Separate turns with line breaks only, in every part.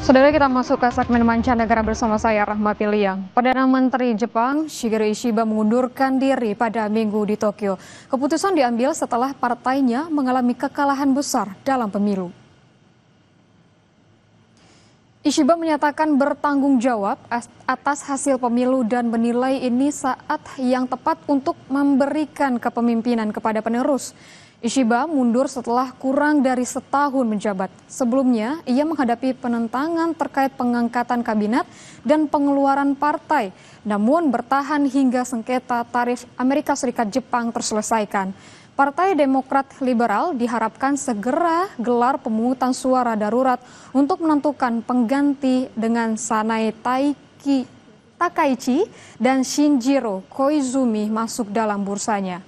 Saudara, kita masuk ke segmen mancanegara bersama saya Rahma Piliang. Perdana Menteri Jepang Shigeru Ishiba mengundurkan diri pada Minggu di Tokyo. Keputusan diambil setelah partainya mengalami kekalahan besar dalam pemilu. Ishiba menyatakan bertanggung jawab atas hasil pemilu dan menilai ini saat yang tepat untuk memberikan kepemimpinan kepada penerus. Ishiba mundur setelah kurang dari setahun menjabat. Sebelumnya, ia menghadapi penentangan terkait pengangkatan kabinet dan pengeluaran partai, namun bertahan hingga sengketa tarif Amerika Serikat Jepang terselesaikan. Partai Demokrat Liberal diharapkan segera gelar pemungutan suara darurat untuk menentukan pengganti dengan Sanai Takaichi dan Shinjiro Koizumi masuk dalam bursanya.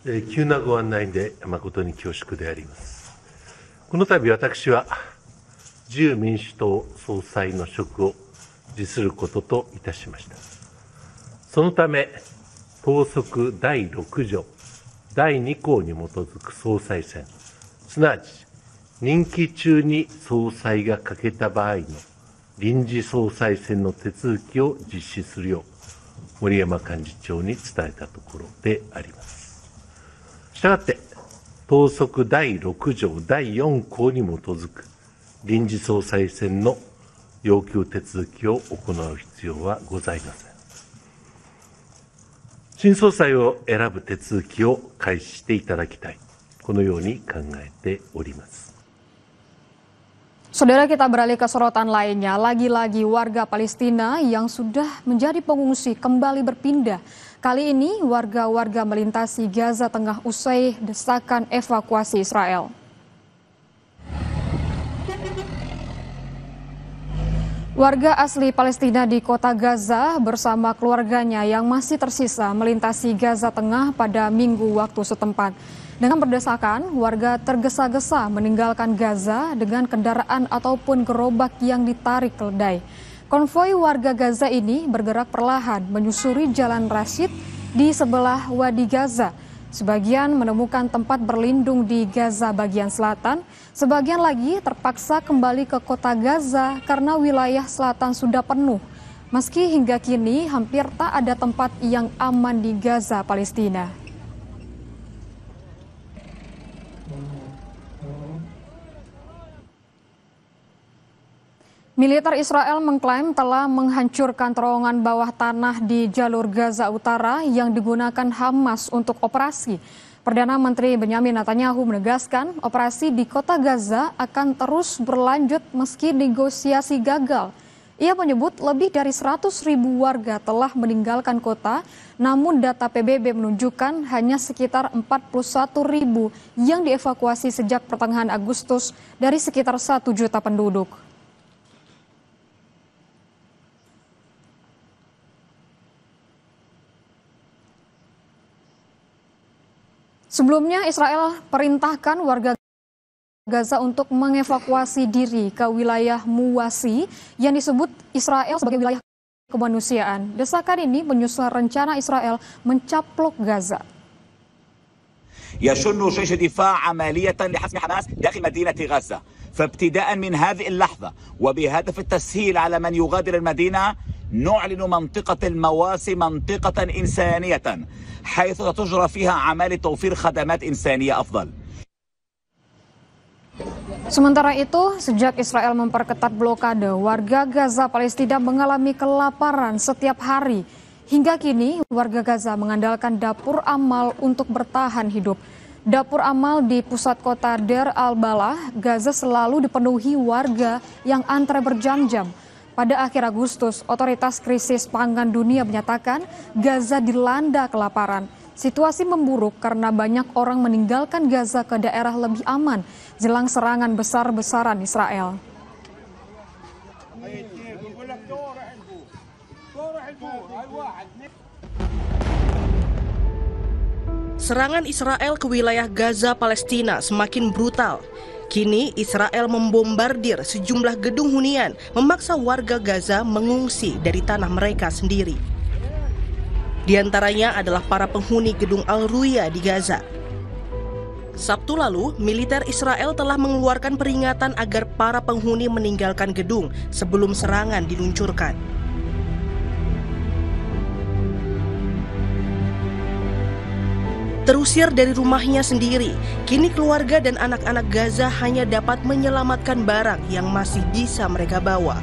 急なご案内で誠に恐縮であります。この度私は自由民主党総裁の職を辞することといたしました。そのため党則第6条第2項に基づく総裁選、すなわち任期中に総裁が欠けた場合の臨時総裁選の手続きを実施するよう森山幹事長に伝えたところであります。したがって党則第6条第4項に基づく臨時総裁選の要求手続きを行う必要はございません。新総裁を選ぶ手続きを開始していただきたい、このように考えております。
Saudara, kita beralih ke sorotan lainnya. Lagi-lagi warga Palestina yang sudah menjadi pengungsi kembali berpindah. Kali ini warga-warga melintasi Gaza Tengah usai desakan evakuasi Israel. Warga asli Palestina di kota Gaza bersama keluarganya yang masih tersisa melintasi Gaza Tengah pada Minggu waktu setempat. Dengan berdesakan, warga tergesa-gesa meninggalkan Gaza dengan kendaraan ataupun gerobak yang ditarik keledai. Konvoi warga Gaza ini bergerak perlahan menyusuri Jalan Rashid di sebelah Wadi Gaza. Sebagian menemukan tempat berlindung di Gaza bagian selatan, sebagian lagi terpaksa kembali ke kota Gaza karena wilayah selatan sudah penuh. Meski hingga kini hampir tak ada tempat yang aman di Gaza, Palestina. Militer Israel mengklaim telah menghancurkan terowongan bawah tanah di jalur Gaza Utara yang digunakan Hamas untuk operasi. Perdana Menteri Benyamin Netanyahu menegaskan operasi di kota Gaza akan terus berlanjut meski negosiasi gagal. Ia menyebut lebih dari 100.000 warga telah meninggalkan kota, namun data PBB menunjukkan hanya sekitar 41.000 yang dievakuasi sejak pertengahan Agustus dari sekitar 1 juta penduduk. Sebelumnya, Israel perintahkan warga Gaza untuk mengevakuasi diri ke wilayah Muwasi yang disebut Israel sebagai wilayah kemanusiaan. Desakan ini menyusul rencana Israel mencaplok Gaza.
يشن جيش الدفاع عملية لحسم حماس داخل مدينة غزة، فابتداء من هذه اللحظة وبهدف التسهيل على من يغادر المدينة نعلن منطقة المواسي منطقة إنسانية حيث تجرى فيها عملية توفير خدمات إنسانية أفضل.
Sementara itu, sejak Israel memperketat blokade, warga Gaza Palestina mengalami kelaparan setiap hari. Hingga kini, warga Gaza mengandalkan dapur amal untuk bertahan hidup. Dapur amal di pusat kota Deir al-Balah, Gaza selalu dipenuhi warga yang antre berjam-jam. Pada akhir Agustus, Otoritas Krisis Pangan Dunia menyatakan Gaza dilanda kelaparan. Situasi memburuk karena banyak orang meninggalkan Gaza ke daerah lebih aman jelang serangan besar-besaran Israel.
Serangan Israel ke wilayah Gaza, Palestina semakin brutal. Kini Israel membombardir sejumlah gedung hunian, memaksa warga Gaza mengungsi dari tanah mereka sendiri. Di antaranya adalah para penghuni gedung Al-Ruya di Gaza. Sabtu lalu, militer Israel telah mengeluarkan peringatan agar para penghuni meninggalkan gedung sebelum serangan diluncurkan. Terusir dari rumahnya sendiri, kini keluarga dan anak-anak Gaza hanya dapat menyelamatkan barang yang masih bisa mereka bawa.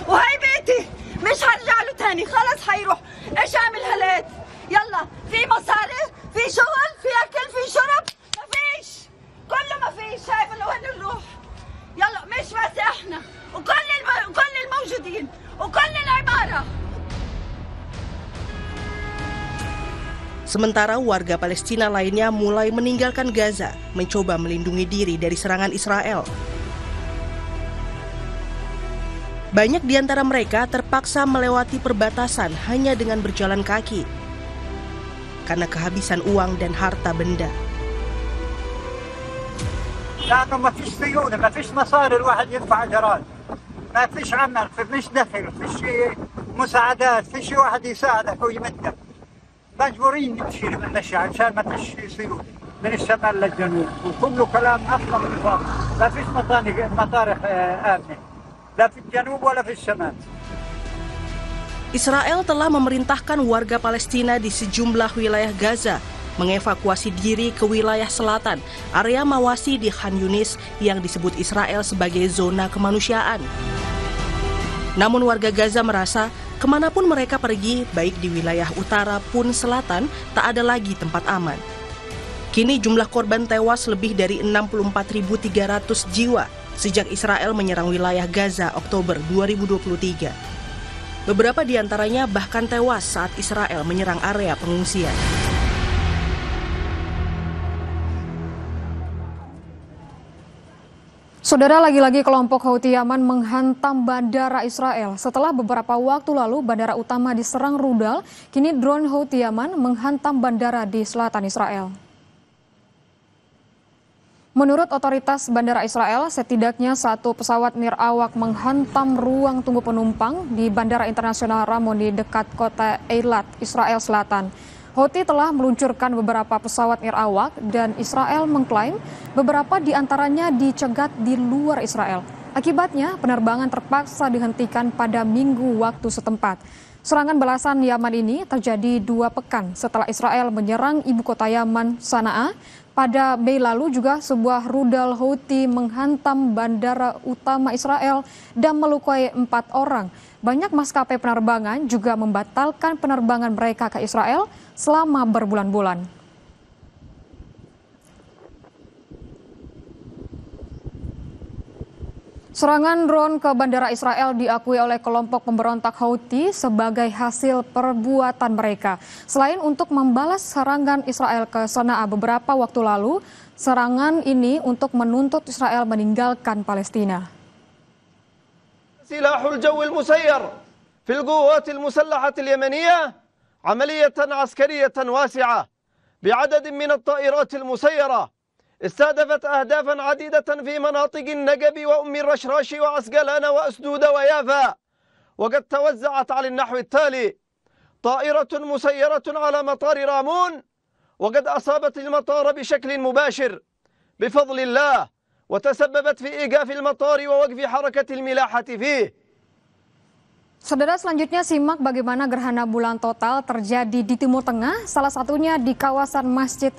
وهي بيتي مش هرجع له تاني خلص حيروح ايش اعمل هلات يلا في مصاري في شغل في اكل في شرب ما فيش كله ما فيش شايف انه وين نروح يلا مش بس احنا وكل الموجودين وكل العماره.
Sementara warga Palestina lainnya mulai meninggalkan Gaza, mencoba melindungi diri dari serangan Israel. Banyak di antara mereka terpaksa melewati perbatasan hanya dengan berjalan kaki karena kehabisan uang dan harta benda.
لأنه ما فيش سيولة، ما فيش مصاري الواحد يدفع أجرات، ما فيش عمل، ما فيش دخل، ما فيش مساعدات، ما فيش واحد يساعدك ويمدك. مجبورين نمشي عشان ما فيش سيولة من الشمال للجنوب، وكله كلام أصلا من الفاضي، ما فيش مطارق آمنة، لا في الجنوب ولا في الشمال.
Israel telah memerintahkan warga Palestina di sejumlah wilayah Gaza mengevakuasi diri ke wilayah selatan, area Mawasi di Khan Yunis yang disebut Israel sebagai zona kemanusiaan. Namun warga Gaza merasa kemanapun mereka pergi, baik di wilayah utara pun selatan, tak ada lagi tempat aman. Kini jumlah korban tewas lebih dari 64.300 jiwa sejak Israel menyerang wilayah Gaza Oktober 2023. Beberapa di antaranya bahkan tewas saat Israel menyerang area pengungsian.
Saudara, lagi-lagi kelompok Houthi Yaman menghantam bandara Israel. Setelah beberapa waktu lalu bandara utama diserang rudal, kini drone Houthi Yaman menghantam bandara di selatan Israel. Menurut otoritas bandara Israel, setidaknya satu pesawat nirawak menghantam ruang tunggu penumpang di Bandara Internasional Ramon di dekat kota Eilat, Israel Selatan. Houthi telah meluncurkan beberapa pesawat nirawak dan Israel mengklaim beberapa di antaranya dicegat di luar Israel. Akibatnya, penerbangan terpaksa dihentikan pada Minggu waktu setempat. Serangan balasan Yaman ini terjadi 2 pekan setelah Israel menyerang ibu kota Yaman, Sanaa. Pada Mei lalu juga sebuah rudal Houthi menghantam bandara utama Israel dan melukai 4 orang. Banyak maskapai penerbangan juga membatalkan penerbangan mereka ke Israel selama berbulan-bulan. Serangan drone ke bandara Israel diakui oleh kelompok pemberontak Houthi sebagai hasil perbuatan mereka. Selain untuk membalas serangan Israel ke Sanaa beberapa waktu lalu, serangan ini untuk menuntut Israel meninggalkan Palestina.
سلاح الجو المسير في القوات المسلحة اليمنية عملية عسكرية واسعة بعدد من الطائرات المسيرة استهدفت أهدافا عديدة في مناطق النجب وأم الرشراش وعسقلان وأسدود ويافا، وقد توزعت على النحو التالي: طائرة مسيرة على مطار رامون وقد أصابت المطار بشكل مباشر بفضل الله، وتسببت في إيقاف المطار ووقف حركة الملاحة فيه.
Saudara, selanjutnya simak bagaimana gerhana bulan total terjadi di Timur Tengah, salah satunya di kawasan Masjid